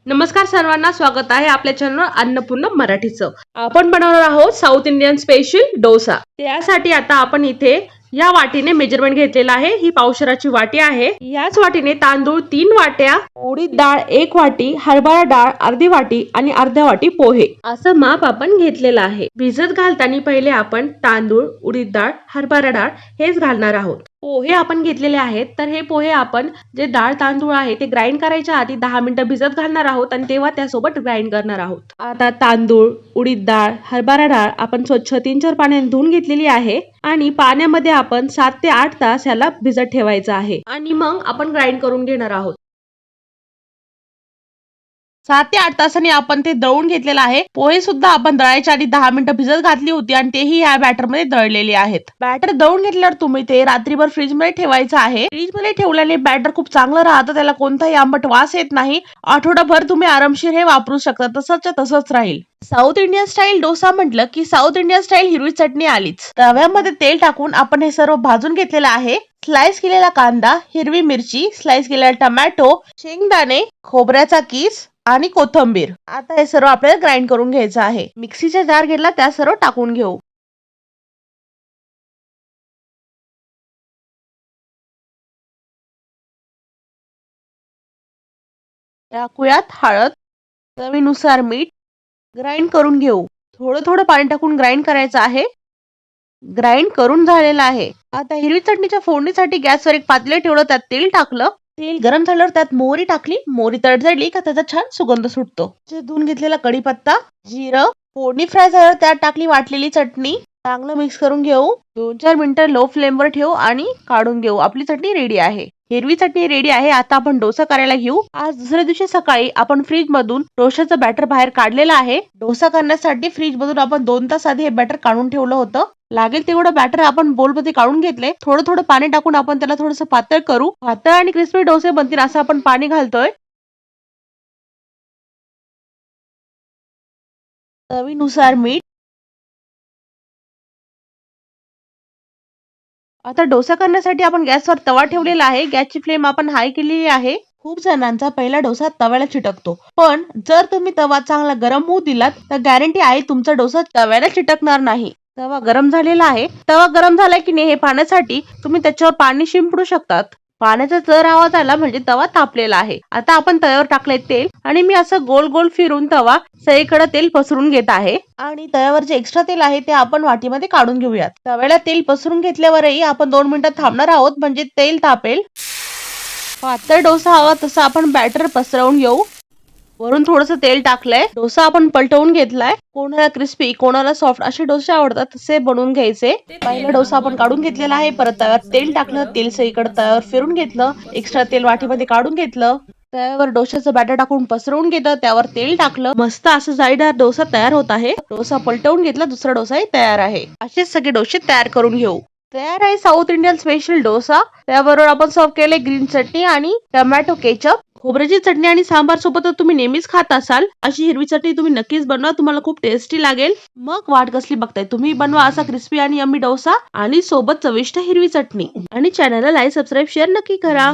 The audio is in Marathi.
नमस्कार सर्वांना, स्वागत आहे आपल्या चॅनल अन्नपूर्णा मराठीचं। आपण बनवणार आहोत साऊथ इंडियन स्पेशल डोसा। त्यासाठी आता आपण इथे या वाटीने मेजरमेंट घेतलेला आहे। ही पावशेराची वाटी आहे। याच वाटीने तांदूळ 3 वाट्या, उडीद डाळ 1 वाटी, हरभरा डाळ अर्धी वाटी आणि अर्ध्या वाटी पोहे असं माप आपण घेतलेलं आहे। भिजत घालताना पहिले आपण तांदूळ, उडीद डाळ, हरभरा डाळ हेच घालणार आहोत। पोहे आपण घेतलेले आहेत, तर हे पोहे आपण जे डाळ तांदूळ आहे ते ग्राइंड करायच्या आधी 10 मिनिटं भिजत घालणार आहोत आणि तेव्हा त्यासोबत ग्राइंड करणार आहोत। आता तांदूळ, उडीद डाळ, हरभरा डाळ आपण स्वच्छ 3-4 पाण्याने धुवून घेतलेली आहे आणि पाण्यामध्ये आपण 7 ते 8 तास याला भिजत ठेवायचं आहे आणि मग आपण ग्राइंड करून घेणार आहोत। 7 ते 8 तासांनी आपण ते दळून घेतलेलं आहे। पोहे सुद्धा आपण दळायच्या आधी 10 मिनिटं भिजत घातली होती आणि तेही या बॅटर मध्ये दळलेले आहेत। बॅटर दळून घेतल्यावर तुम्ही ते रात्रीभर फ्रीज मध्ये ठेवायचं आहे। फ्रीज मध्ये ठेवल्याने बॅटर खूप चांगलं राहतं, त्याला कोणताही आंबट वास येत नाही। आठवडाभर तुम्ही आरामशीर हे वापरू शकता, तसंच तसंच राहील। साऊथ इंडियन स्टाईल डोसा म्हटलं की साऊथ इंडियन स्टाईल हिरवी चटणी आलीच। तव्यामध्ये तेल टाकून आपण हे सर्व भाजून घेतलेलं आहे। स्लाइस केलेला कांदा, हिरवी मिरची, स्लाइस केलेला टोमॅटो, शेंगदाणे, खोबऱ्याचा किस आणि कोथिंबीर। आता हे सर्व आपल्याला ग्राइंड करून घ्यायचं आहे। मिक्सीचा जार घेतला, त्या सर्व टाकून घेऊ। टाकूयात हळद, चवीनुसार मीठ, ग्राइंड करून घेऊ। थोडं थोडं पाणी टाकून ग्राइंड करायचं आहे। ग्राइंड करून झालेलं आहे। आता हिरवी चटणीच्या फोडणीसाठी गॅसवर एक पातेलं ठेवलं, त्यात तेल टाकलं। तेल गरम झाल्यावर त्यात मोहरी टाकली। मोहरी तडतडली का त्याचा छान सुगंध सुटतो। धुवून घेतलेला कढीपत्ता, जिरं, फोडणी फ्राय झाल्यावर त्यात टाकली वाटलेली चटणी। चांगलं मिक्स करून घेऊ। 2-4 मिनिटं लो फ्लेम वर ठेवू आणि काढून घेऊ। आपली चटणी रेडी आहे। हिरवी चटणी रेडी आहे। आता आपण डोसा करायला घेऊ। आज दुसऱ्या दिवशी सकाळी आपण फ्रीज मधून डोशाचं बॅटर बाहेर काढलेलं आहे। डोसा करण्यासाठी फ्रीज मधून आपण 2 तास आधी हे बॅटर काढून ठेवलं होतं। लागेल तेवढं बॅटर आपण बोल मध्ये काढून घेतले। थोडं थोडं पाणी टाकून आपण त्याला थोडंसं पातळ करू। पातळ आणि क्रिस्पी डोसे बनतील असं आपण पाणी घालतोय। चवीनुसार मीठ। आता डोसा करण्यासाठी आपण गॅसवर तवा ठेवलेला आहे। गॅसची फ्लेम आपण हाय केलेली आहे। खूप जणांचा पहिला डोसा तव्याला चिटकतो, पण जर तुम्ही तवा चांगला गरम होऊ दिलात तर गॅरंटी आहे तुमचा डोसा तव्याला चिटकणार नाही। तवा गरम झालेला आहे। तवा गरम झाला की नाही हे पाहण्यासाठी तुम्ही त्याच्यावर पाणी शिंपडू शकतात। पाण्याचा जर आवाज आला म्हणजे तवा तापलेला आहे। आता आपण तव्यावर टाकले तेल आणि मी असं गोल गोल फिरून तवा सगळीकडे तेल पसरून घेत आहे आणि तव्यावर जे एक्स्ट्रा तेल आहे ते आपण वाटीमध्ये काढून घेऊयात। तव्याला तेल पसरून घेतल्यावरही आपण 2 मिनिटं थांबणार आहोत, म्हणजे तेल तापेल। पातळ डोसा हवा तसा आपण बॅटर पसरवून घेऊ। वरून थोडंसं तेल टाकलंय। डोसा आपण पलटवून घेतलाय। कोणाला क्रिस्पी, कोणाला सॉफ्ट असे डोसे आवडतात तसे बनवून घ्यायचे। पहिला डोसा आपण काढून घेतलेला आहे। परत तव्यावर तेल टाकलं, तेल सगळीकडे तव्यावर फिरून घेतलं, एक्स्ट्रा तेल वाटीमध्ये काढून घेतलं। तव्यावर डोशाचं बॅटर टाकून पसरवून घेतलं, त्यावर तेल टाकलं। मस्त असं जाळीदार डोसा तयार होत आहे। डोसा पलटवून घेतला, दुसरा डोसाही तयार आहे। असेच सगळे डोसे तयार करून घेऊ। तयार आहे साऊथ इंडियन स्पेशल डोसा। त्याबरोबर आपण सर्व केले ग्रीन चटणी आणि टोमॅटो केचप। खोबऱ्याची चटणी आणि सांबार सोबत तुम्ही नेहमीच खात असाल, अशी हिरवी चटणी तुम्ही नक्कीच बनवा, तुम्हाला खूप टेस्टी लागेल। मग वाट कसली बघताय, तुम्ही बनवा असा क्रिस्पी आणि यम्मी डोसा आणि सोबत चविष्ट हिरवी चटणी। आणि चॅनलला लाईक, सबस्क्राईब, शेअर नक्की करा।